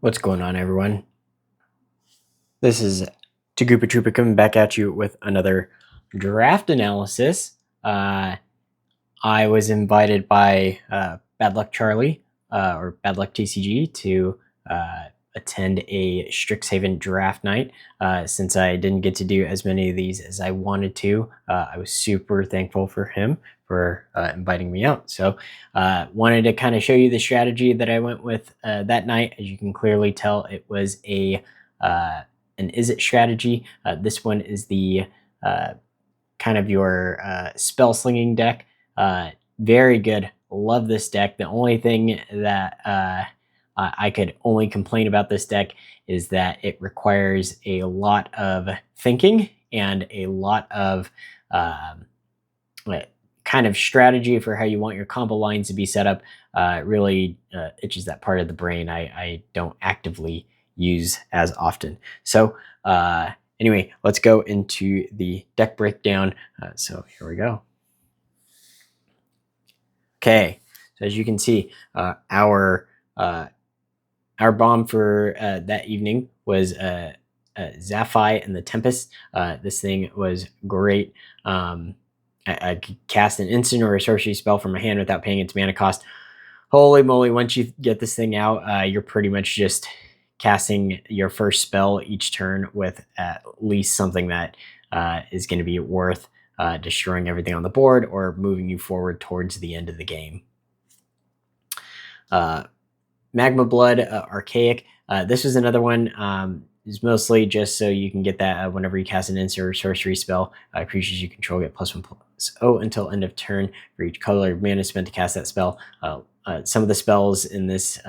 What's going on, everyone? This is Tagupa Troopa coming back at you with another draft analysis. I was invited by Bad Luck Charlie or Bad Luck TCG to attend a Strixhaven draft night. Since I didn't get to do as many of these as I wanted to, I was super thankful for him for inviting me out. So wanted to kind of show you the strategy that I went with that night. As you can clearly tell, it was an Is It strategy. This one is the kind of your Spellslinging deck. Very good. Love this deck. The only thing that I could only complain about this deck is that it requires a lot of thinking and a lot of kind of strategy for how you want your combo lines to be set up. Really itches that part of the brain I don't actively use as often. So anyway, let's go into the deck breakdown. So here we go. Okay, so as you can see, our bomb for that evening was Zaphi and the Tempest. This thing was great. I could cast an instant or a sorcery spell from my hand without paying its mana cost. Holy moly, once you get this thing out, you're pretty much just casting your first spell each turn with at least something that is going to be worth destroying everything on the board or moving you forward towards the end of the game. Magma Blood, Archaic. This was another one. Is mostly just so you can get that whenever you cast an instant or sorcery spell, creatures you control get +1/+0 until end of turn for each color of mana spent to cast that spell. Some of the spells in this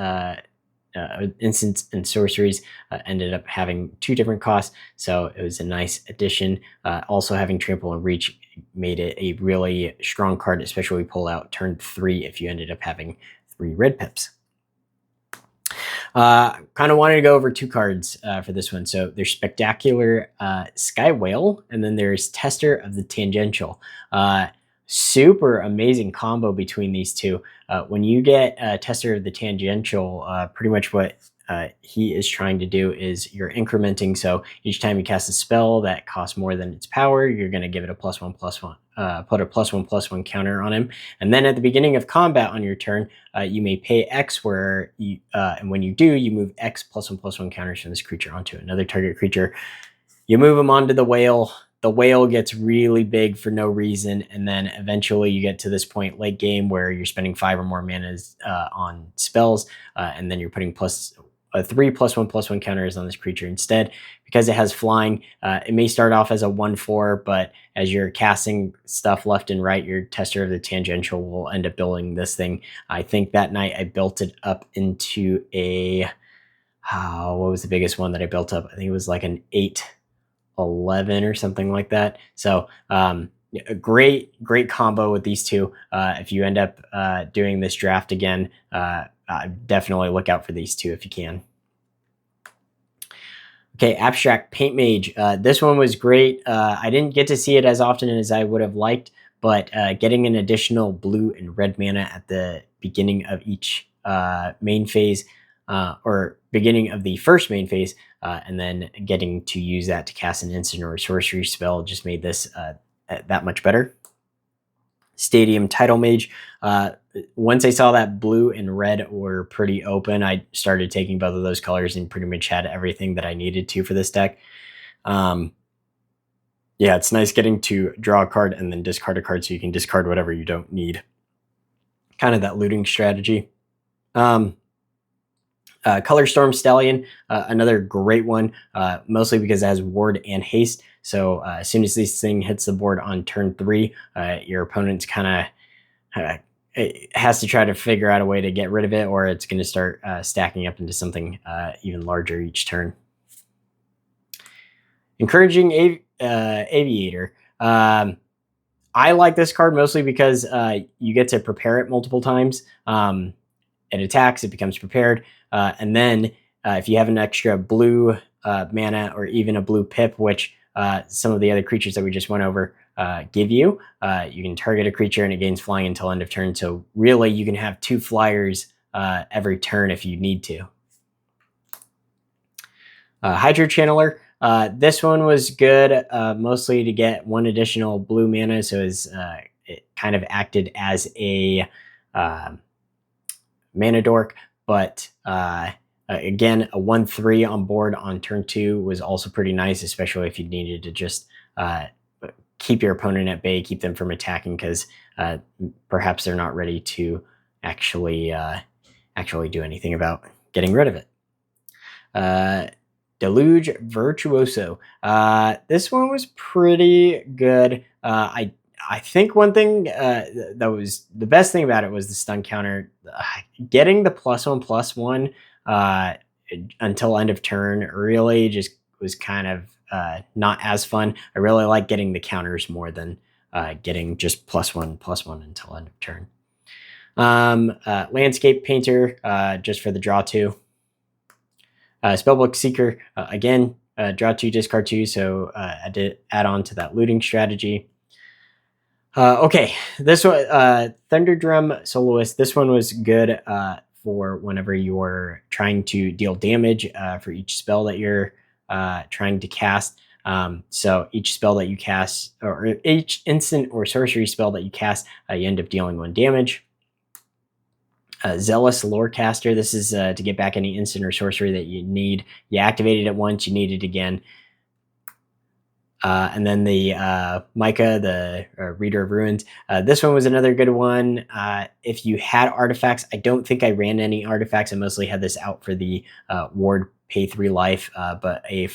instants and sorceries ended up having 2 different costs, so it was a nice addition. Also having Trample and Reach made it a really strong card, especially when we pull out turn 3 if you ended up having 3 red pips. Kind of wanted to go over 2 cards for this one. So there's Spectacular Sky Whale, and then there's Tester of the Tangential. Super amazing combo between these two. When you get Tester of the Tangential, pretty much what he is trying to do is you're incrementing. So each time you cast a spell that costs more than its power, you're going to give it a +1/+1. Put a +1/+1 counter on him, and then at the beginning of combat on your turn, you may pay X, where you and when you do, you move X +1/+1 counters from this creature onto another target creature. You move them onto the whale. The whale gets really big for no reason, and then eventually you get to this point late game where you're spending 5 or more manas on spells, and then you're putting 3 +1/+1 counters on this creature instead. Because it has flying, it may start off as a 1/4, but as you're casting stuff left and right, your Tester of the Tangential will end up building this thing. I think that night I built it up into a, what was the biggest one that I built up? I think it was like an 8/11 or something like that. So a great combo with these two. If you end up doing this draft again, definitely look out for these two if you can. Okay, Abstract Paint Mage. This one was great. I didn't get to see it as often as I would have liked, but getting an additional blue and red mana at the beginning of each main phase, or beginning of the first main phase, and then getting to use that to cast an instant or a sorcery spell just made this that much better. Stadium Title Mage. Once I saw that blue and red were pretty open, I started taking both of those colors and pretty much had everything that I needed to for this deck. Yeah, it's nice getting to draw a card and then discard a card so you can discard whatever you don't need. Kind of that looting strategy. Color Storm Stallion, another great one, mostly because it has Ward and Haste. So as soon as this thing hits the board on turn 3, your opponent's kind of has to try to figure out a way to get rid of it, or it's going to start stacking up into something even larger each turn. Encouraging Aviator. I like this card mostly because you get to prepare it multiple times. It attacks, it becomes prepared, and then if you have an extra blue mana or even a blue pip, which some of the other creatures that we just went over give you, you can target a creature and it gains flying until end of turn. So really you can have 2 flyers every turn if you need to. Hydro Channeler. This one was good, mostly to get 1 additional blue mana, so it kind of acted as a mana dork, but again, a 1/3 on board on turn 2 was also pretty nice, especially if you needed to just keep your opponent at bay, keep them from attacking, because perhaps they're not ready to actually do anything about getting rid of it. Deluge Virtuoso. This one was pretty good. I think one thing that was the best thing about it was the stun counter. Getting the +1/+1 until end of turn really just was kind of not as fun. I really like getting the counters more than getting just +1/+1 until end of turn. Landscape Painter, just for the draw 2. Spellbook Seeker, again, draw 2, discard 2, so I did add on to that looting strategy. Okay, this one, Thunderdrum Soloist, this one was good for whenever you're trying to deal damage for each spell that you're trying to cast. So each spell that you cast, or each instant or sorcery spell that you cast, you end up dealing 1 damage. Zealous Lorecaster. This is to get back any instant or sorcery that you need. You activated it once, you need it again. And then the Micah, the Reader of Ruins. This one was another good one. If you had artifacts, I don't think I ran any artifacts. I mostly had this out for the Ward pay 3 life, but a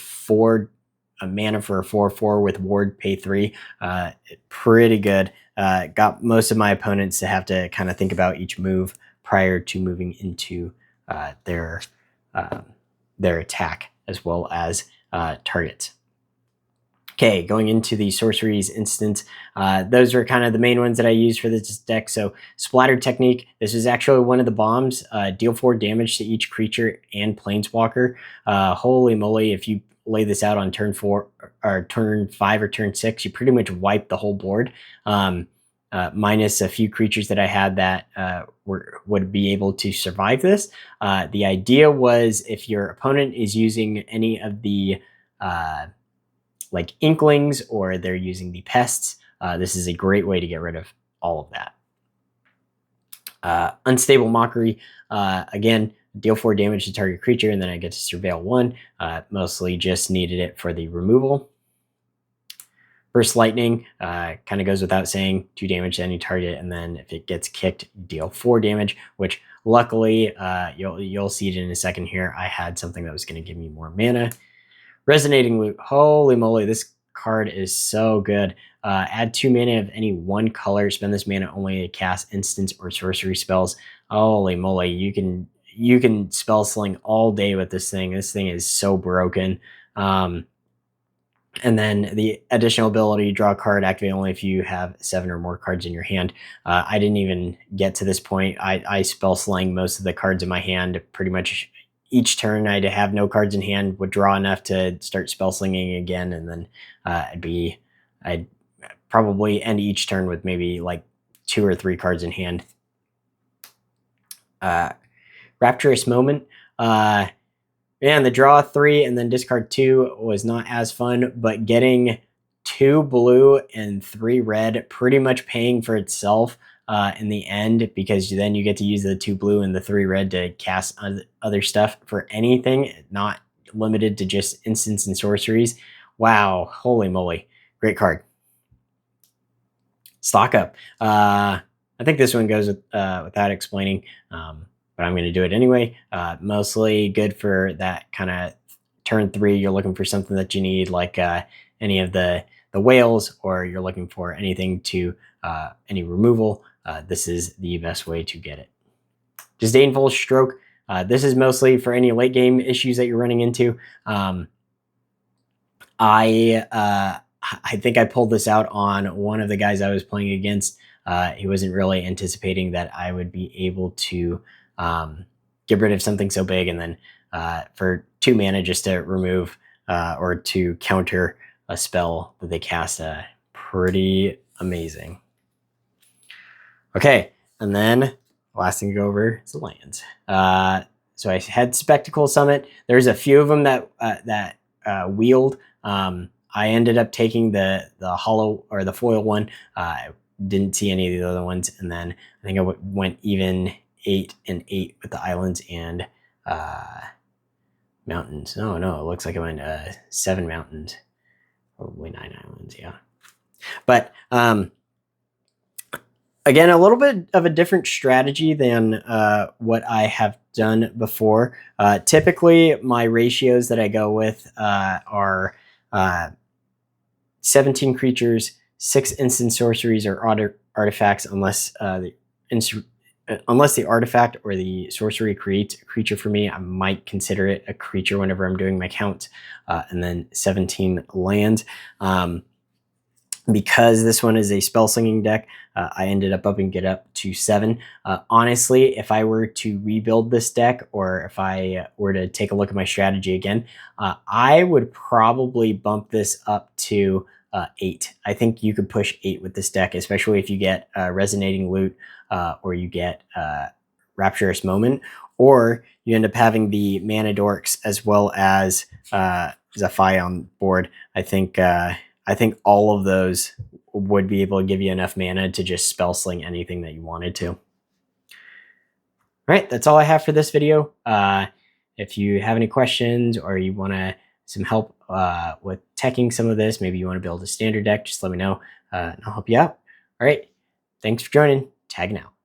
mana for a 4/4 with Ward pay 3, pretty good. Got most of my opponents to have to kind of think about each move prior to moving into their attack, as well as targets. Okay, going into the sorceries instant, those are kind of the main ones that I use for this deck. So Splatter Technique, this is actually one of the bombs. Deal 4 damage to each creature and planeswalker. Holy moly, if you lay this out on turn 4 or turn 5 or turn 6, you pretty much wipe the whole board. Minus a few creatures that I had that would be able to survive this. The idea was if your opponent is using any of the like Inklings, or they're using the pests, this is a great way to get rid of all of that. Unstable Mockery, again, deal 4 damage to target creature, and then I get to surveil 1. Mostly just needed it for the removal. Burst Lightning, kind of goes without saying, 2 damage to any target, and then if it gets kicked, deal 4 damage, which luckily, you'll see it in a second here, I had something that was going to give me more mana. Resonating Loot, holy moly, this card is so good. Add 2 mana of any one color, spend this mana only to cast instants or sorcery spells. Holy moly, you can spell sling all day with this thing. This thing is so broken. And then the additional ability, draw a card, activate only if you have 7 or more cards in your hand. I didn't even get to this point. I spell slang most of the cards in my hand. Pretty much each turn I'd have no cards in hand, would draw enough to start spell slinging again, and then I'd probably end each turn with maybe like 2 or 3 cards in hand. Rapturous Moment. Man, the draw 3 and then discard 2 was not as fun, but getting 2 blue and 3 red pretty much paying for itself in the end, because then you get to use the 2 blue and the 3 red to cast other stuff for anything, not limited to just instants and sorceries. Wow, holy moly, great card. Stock Up. I think this one goes without explaining, but I'm going to do it anyway. Mostly good for that kind of turn 3. You're looking for something that you need, like any of the whales, or you're looking for anything to any removal. This is the best way to get it. Disdainful Stroke. This is mostly for any late game issues that you're running into. I think I pulled this out on one of the guys I was playing against. He wasn't really anticipating that I would be able to get rid of something so big, and then for 2 mana just to remove or to counter a spell that they cast. Pretty amazing. Okay, and then last thing to go over is the lands. So I had Spectacle Summit. There's a few of them that wheeled. I ended up taking the hollow or the foil one. I didn't see any of the other ones, and then I think I went even 8 and 8 with the islands and mountains. No, it looks like I went 7 mountains, probably 9 islands. Yeah, but again, a little bit of a different strategy than what I have done before. Typically, my ratios that I go with are 17 creatures, 6 instant sorceries or artifacts, unless the artifact or the sorcery creates a creature for me. I might consider it a creature whenever I'm doing my count, and then 17 lands. Because this one is a Spellslinging deck, I ended up upping it up to 7. Honestly, if I were to rebuild this deck, or if I were to take a look at my strategy again, I would probably bump this up to 8. I think you could push 8 with this deck, especially if you get Resonating Loot, or you get Rapturous Moment, or you end up having the Mana Dorks as well as Zephi on board. I think all of those would be able to give you enough mana to just spell sling anything that you wanted to. All right, that's all I have for this video. If you have any questions or you want some help with teching some of this, maybe you want to build a standard deck, just let me know and I'll help you out. All right, thanks for joining. Tagging out.